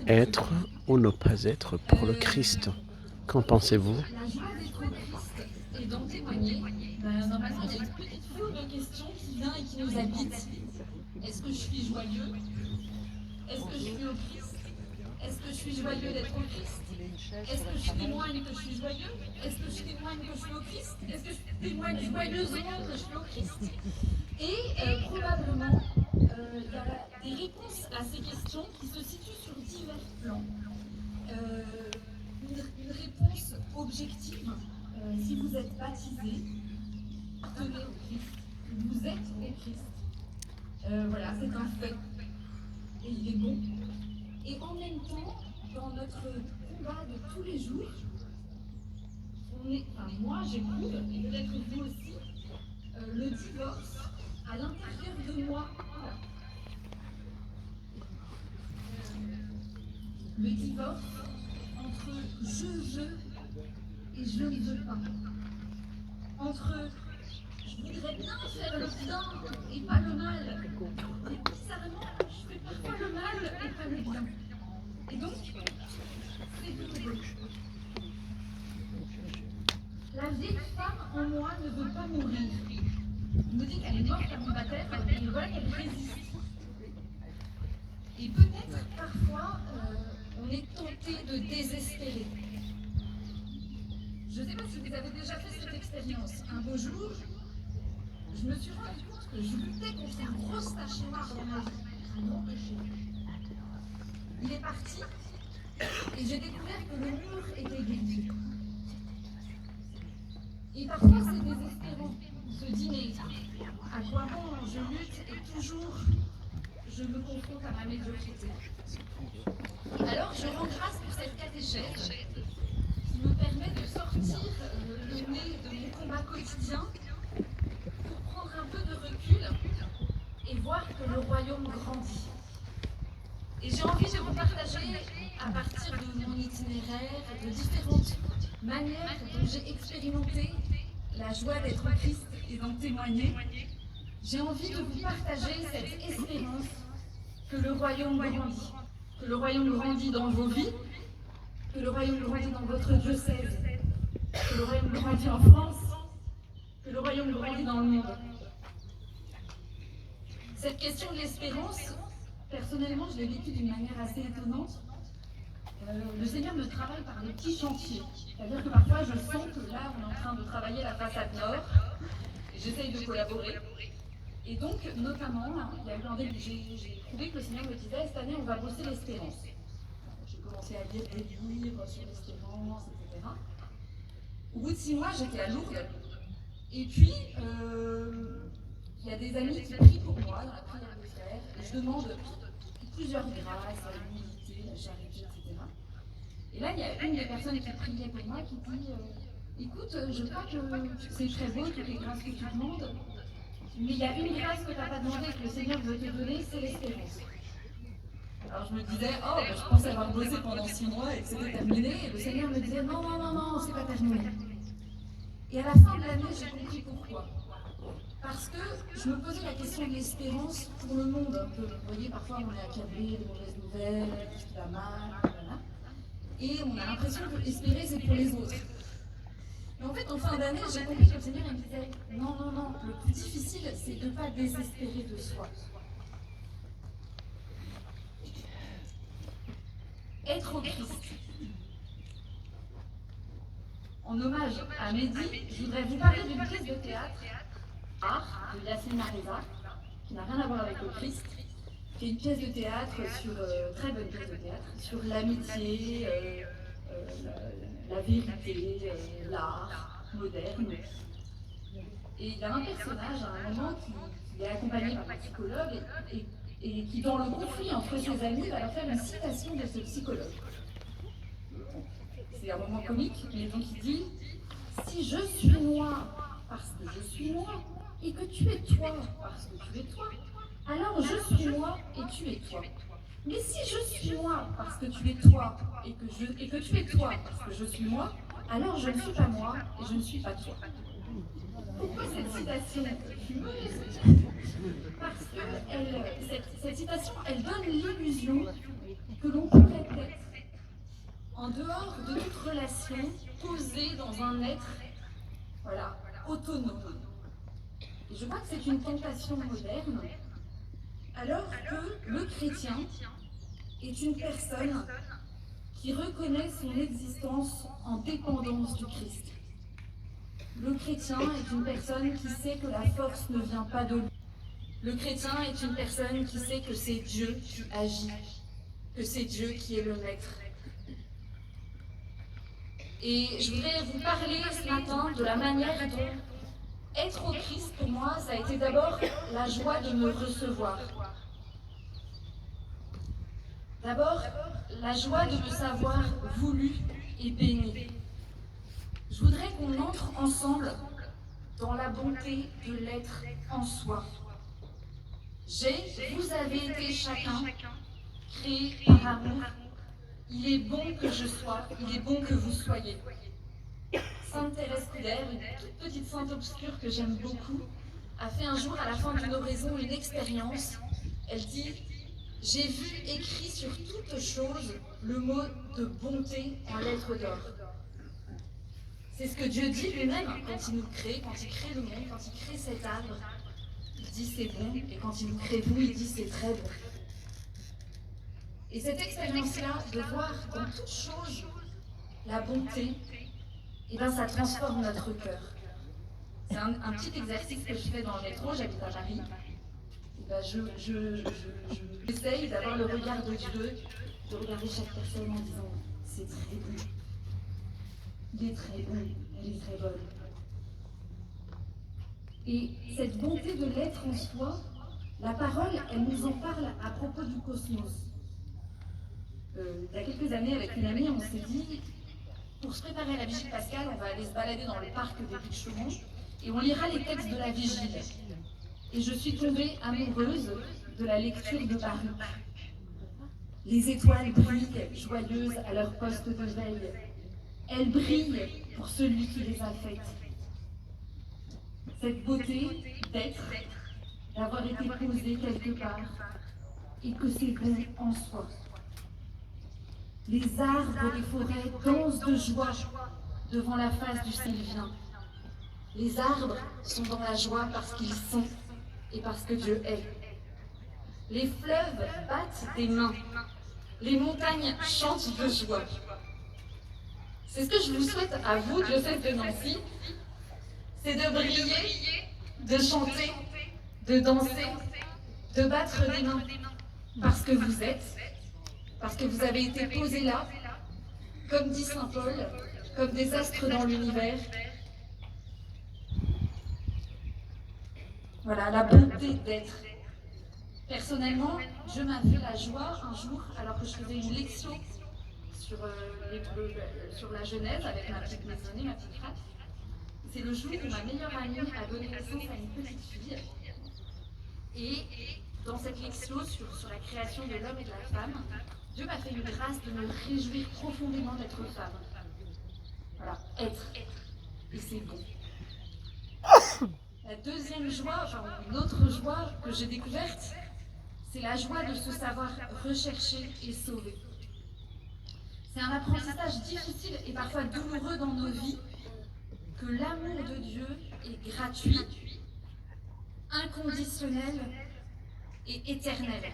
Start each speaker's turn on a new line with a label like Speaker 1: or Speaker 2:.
Speaker 1: Être ou ne pas être pour le Christ? Qu'en pensez-vous?
Speaker 2: La joie d'être au Christ et d'en témoigner, normalement, il y a une petite foule de questions qui vient et qui nous habite. Est-ce que je suis joyeux? Est-ce que je suis au Christ? Est-ce que je suis joyeux d'être au Christ? Est-ce que je témoigne que je suis joyeux? Est-ce que je témoigne que je suis au Christ? Est-ce que je témoigne joyeusement que je suis au Christ? Et probablement, il y a des réponses à ces questions qui se situent sur divers plans. Une réponse objective, si vous êtes baptisé, tenez au Christ, vous êtes au Christ. Voilà, c'est un fait. Et il est bon. Et en même temps, dans notre combat de tous les jours, moi j'éprouve, et peut-être vous aussi, le divorce à l'intérieur de moi. Le divorce entre je veux et je ne veux pas. Entre je voudrais bien faire le bien et pas le mal. Et bizarrement, je fais parfois le mal et pas le bien. Et donc, c'est douloureux. La vieille femme en moi ne veut pas mourir. Je me dis qu'elle est morte à mon baptême, et voilà qu'elle résiste. Et peut-être parfois, on est tenté de désespérer. Je ne sais pas si vous avez déjà fait cette expérience. Un beau jour, je me suis rendu compte que je luttais contre une grosse tache noire dans ma vie, un grand péché. Il est parti, et j'ai découvert que le mur était gris. Et parfois c'est désespérant. On se dit, mais à quoi bon, je lutte et toujours je me confronte à ma médiocrité. Alors je rends grâce pour cette catéchèse qui me permet de sortir le nez de mon combat quotidien pour prendre un peu de recul et voir que le royaume grandit. Et j'ai envie de vous partager, à partir de mon itinéraire, de différentes manières dont j'ai expérimenté la joie d'être au Christ et d'en témoigner. J'ai envie de vous partager cette espérance que le royaume grandit. Que le royaume grandit dans vos vies, que le royaume grandit dans votre diocèse, que le royaume grandit en France, que le royaume grandit dans le monde. Cette question de l'espérance, personnellement, je l'ai vécue d'une manière assez étonnante. Le Seigneur me travaille par des petits chantiers. C'est-à-dire que parfois, je sens que là, on est en train de travailler la façade nord, et j'essaye de collaborer. Et donc, notamment, il y a eu un début, j'ai trouvé que le Seigneur me disait, cette année, on va bosser l'espérance. J'ai commencé à lire des livres sur l'espérance, etc. Au bout de 6 mois, j'étais à Lourdes. Et puis, il y a des amis qui prient pour moi dans la prière des frères. Et je demande plusieurs grâces, l'humilité, la charité, etc. Et là, il y a une des personnes qui priait pour moi qui dit écoute, je crois que c'est très beau toutes les grâces que tu demandes, mais il y a une grâce que tu n'as pas demandée et que le Seigneur veut te donner, c'est l'espérance. Alors je me disais, oh, je pensais avoir bossé pendant 6 mois et que c'était terminé, et le Seigneur me disait, non, non, non, non, c'est pas terminé. Et à la fin de l'année, j'ai compris pourquoi. Parce que je me posais la question de l'espérance pour le monde un peu. Vous voyez, parfois on est accablé de mauvaises nouvelles, tout ce qui va mal, voilà. Et on a l'impression que espérer c'est pour les autres. Mais en fait, en fin d'année, j'ai compris que le Seigneur me disait non, non, non, le plus difficile, c'est de ne pas désespérer de soi. Être au Christ. En hommage à Mehdi, je voudrais vous parler d'une pièce de théâtre, Art, de Yacine Mariza, qui n'a rien à voir avec le Christ, qui est une pièce de théâtre sur, très bonne pièce de théâtre, sur l'amitié, la vérité, l'art moderne. Et il y a un personnage à un moment qui est accompagné par un psychologue et qui, dans le conflit entre ses amis, va leur faire une citation de ce psychologue. C'est un moment comique, mais donc il dit « Si je suis moi parce que je suis moi, et que tu es toi parce que tu es toi, alors je suis moi et tu es toi. Mais si je suis moi parce que tu es toi et que tu es toi parce que je suis moi, alors je ne suis pas moi et je ne suis pas toi. » Pourquoi cette citation fumeuse? Parce que cette citation, elle donne l'illusion que l'on pourrait être, en dehors de toute relation, posé dans un être, voilà, autonome. Et je crois que c'est une tentation moderne, alors que le chrétien est une personne qui reconnaît son existence en dépendance du Christ. Le chrétien est une personne qui sait que la force ne vient pas de lui. Le chrétien est une personne qui sait que c'est Dieu qui agit, que c'est Dieu qui est le maître. Et je voudrais vous parler ce matin de la manière dont être au Christ, pour moi, ça a été d'abord la joie de me recevoir. D'abord, la joie de me savoir voulu et béni. Je voudrais qu'on entre ensemble dans la bonté de l'être en soi. Vous avez été chacun créé par amour. Il est bon que je sois, il est bon que vous soyez. Sainte Thérèse Couder, une toute petite sainte obscure que j'aime beaucoup, a fait un jour à la fin d'une oraison une expérience. Elle dit « J'ai vu écrit sur toute chose le mot de bonté en lettres d'or ». C'est ce que Dieu dit lui-même quand il nous crée, quand il crée le monde, quand il crée cet arbre. Il dit c'est bon, et quand il nous crée vous, il dit c'est très bon. Et cette expérience-là, de voir dans toute chose la bonté, et bien ça transforme notre cœur. C'est un petit exercice que je fais dans le métro, j'habite à Paris. J'essaye d'avoir le regard de Dieu, de regarder chaque personne en disant c'est très bon. Il est très bon, elle est très bonne. Et cette bonté de l'être en soi, la parole, elle nous en parle à propos du cosmos. Il y a quelques années, avec une amie, on s'est dit, pour se préparer à la vigile pascale, on va aller se balader dans le parc des Puits de Chaumont et on lira les textes de la vigile. Et je suis tombée amoureuse de la lecture de Baruch. Les étoiles brillent, joyeuses à leur poste de veille. Elles brillent pour celui qui les a faites. Cette beauté d'être, d'avoir été posée quelque part, et que c'est bon en soi. Les arbres des forêts dansent de joie devant la face du Sylvien. Les arbres sont dans la joie parce qu'ils sont et parce que Dieu est. Les fleuves battent des mains. Les montagnes chantent de joie. C'est ce que je vous souhaite à vous, diocèse de Nancy, c'est de briller, de chanter, de danser, de battre des mains, parce que vous êtes, parce que vous avez été posés là, comme dit saint Paul, comme des astres dans l'univers. Voilà, la bonté d'être. Personnellement, Dieu m'a fait la joie un jour, alors que je faisais une lection sur la Genèse avec ma petite maisonnée, ma petite frate. C'est le jour où ma meilleure amie a donné naissance à une petite fille. Et dans cette lection sur la création de l'homme et de la femme, Dieu m'a fait une grâce de me réjouir profondément d'être femme. Voilà, être. Et c'est bon. La deuxième joie, enfin une autre joie que j'ai découverte, c'est la joie de se savoir rechercher et sauver. C'est un apprentissage difficile et parfois douloureux dans nos vies, que l'amour de Dieu est gratuit, inconditionnel et éternel.